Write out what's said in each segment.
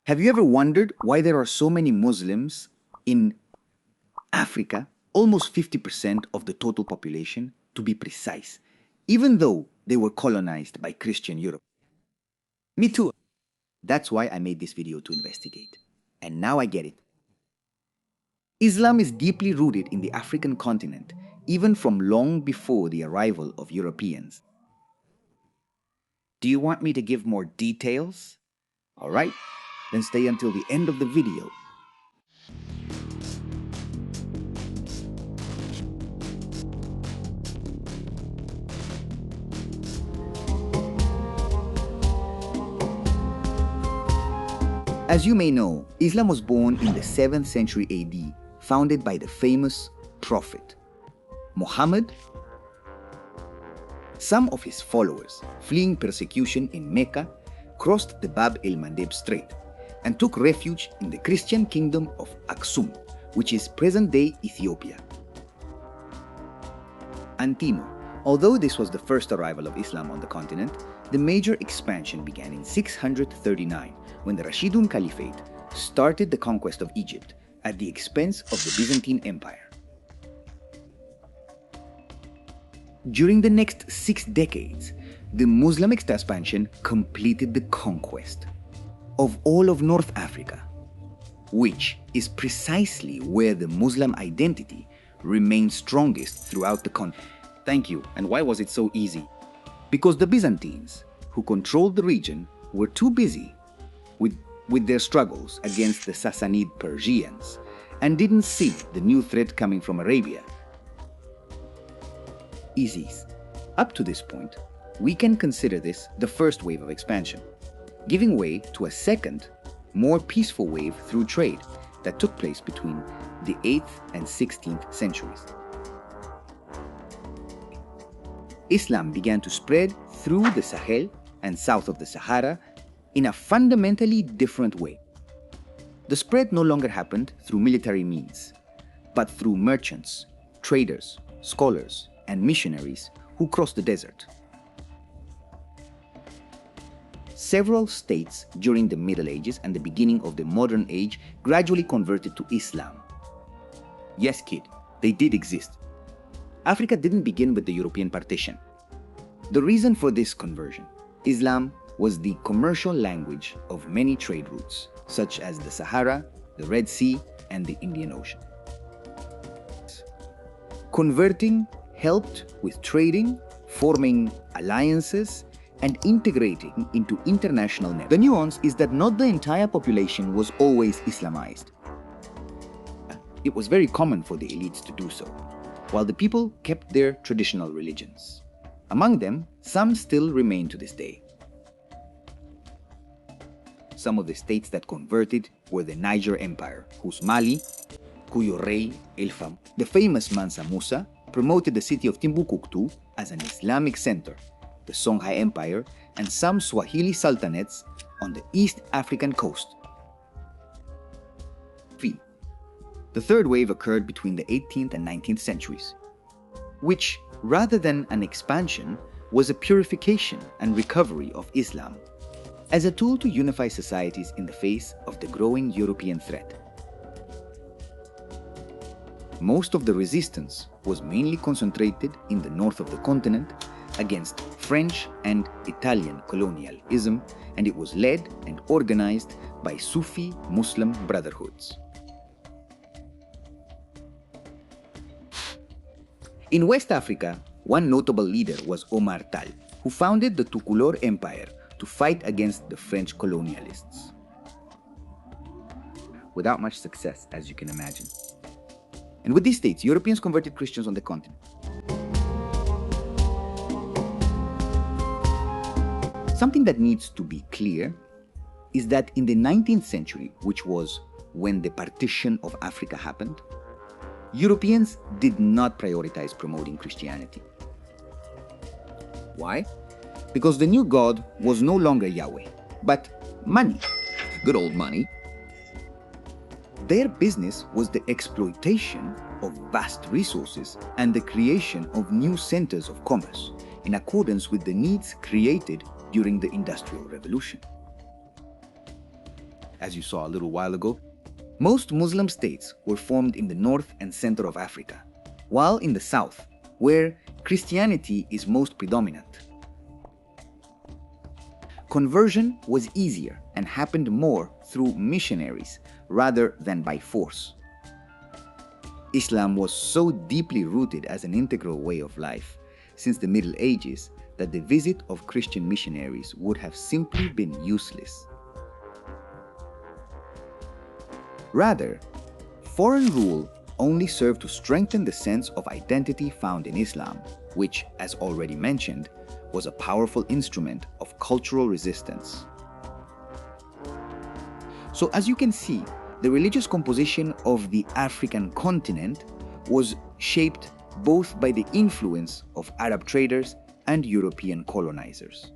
Have you ever wondered why there are so many Muslims in Africa, almost 50% of the total population, to be precise, even though they were colonized by Christian Europe? Me too. That's why I made this video to investigate. And now I get it. Islam is deeply rooted in the African continent, even from long before the arrival of Europeans. Do you want me to give more details? All right, then stay until the end of the video. As you may know, Islam was born in the 7th century AD, founded by the famous Prophet Muhammad. Some of his followers, fleeing persecution in Mecca, crossed the Bab el-Mandeb Strait and took refuge in the Christian kingdom of Aksum, which is present-day Ethiopia. Antimo. Although this was the first arrival of Islam on the continent, the major expansion began in 639 when the Rashidun Caliphate started the conquest of Egypt at the expense of the Byzantine Empire. During the next 6 decades, the Muslim expansion completed the conquest of all of North Africa, which is precisely where the Muslim identity remained strongest throughout the continent. Thank you. And why was it so easy? Because the Byzantines, who controlled the region, were too busy with their struggles against the Sassanid Persians and didn't see the new threat coming from Arabia. Easy. Up to this point, we can consider this the first wave of expansion, giving way to a second, more peaceful wave through trade that took place between the 8th and 16th centuries. Islam began to spread through the Sahel and south of the Sahara in a fundamentally different way. The spread no longer happened through military means, but through merchants, traders, scholars, and missionaries who crossed the desert. Several states during the Middle Ages and the beginning of the modern age gradually converted to Islam. Yes, kid, they did exist. Africa didn't begin with the European partition. The reason for this conversion, Islam was the commercial language of many trade routes, such as the Sahara, the Red Sea, and the Indian Ocean. Converting helped with trading, forming alliances, and integrating into international networks. The nuance is that not the entire population was always Islamized. It was very common for the elites to do so, while the people kept their traditional religions. Among them, some still remain to this day. Some of the states that converted were the Niger Empire, whose Mali, cuyo rey, the famous Mansa Musa, promoted the city of Timbuktu as an Islamic center, the Songhai Empire, and some Swahili sultanates on the East African coast. The third wave occurred between the 18th and 19th centuries, which, rather than an expansion, was a purification and recovery of Islam as a tool to unify societies in the face of the growing European threat. Most of the resistance was mainly concentrated in the north of the continent against French and Italian colonialism, and it was led and organized by Sufi Muslim brotherhoods. In West Africa, one notable leader was Omar Tal, who founded the Tukulor Empire to fight against the French colonialists. Without much success, as you can imagine. And with these states, Europeans converted Christians on the continent. Something that needs to be clear is that in the 19th century, which was when the partition of Africa happened, Europeans did not prioritize promoting Christianity. Why? Because the new god was no longer Yahweh, but money. Good old money. Their business was the exploitation of vast resources and the creation of new centers of commerce in accordance with the needs created during the Industrial Revolution. as you saw a little while ago, most Muslim states were formed in the north and center of Africa, while in the south, where Christianity is most predominant, conversion was easier and happened more through missionaries rather than by force. Islam was so deeply rooted as an integral way of life since the Middle Ages that the visit of Christian missionaries would have simply been useless. Rather, foreign rule only served to strengthen the sense of identity found in Islam, which, as already mentioned, was a powerful instrument of cultural resistance. So as you can see, the religious composition of the African continent was shaped both by the influence of Arab traders and European colonizers.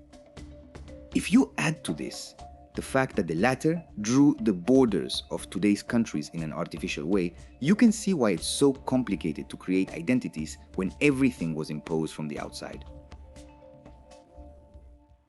If you add to this the fact that the latter drew the borders of today's countries in an artificial way, you can see why it's so complicated to create identities when everything was imposed from the outside.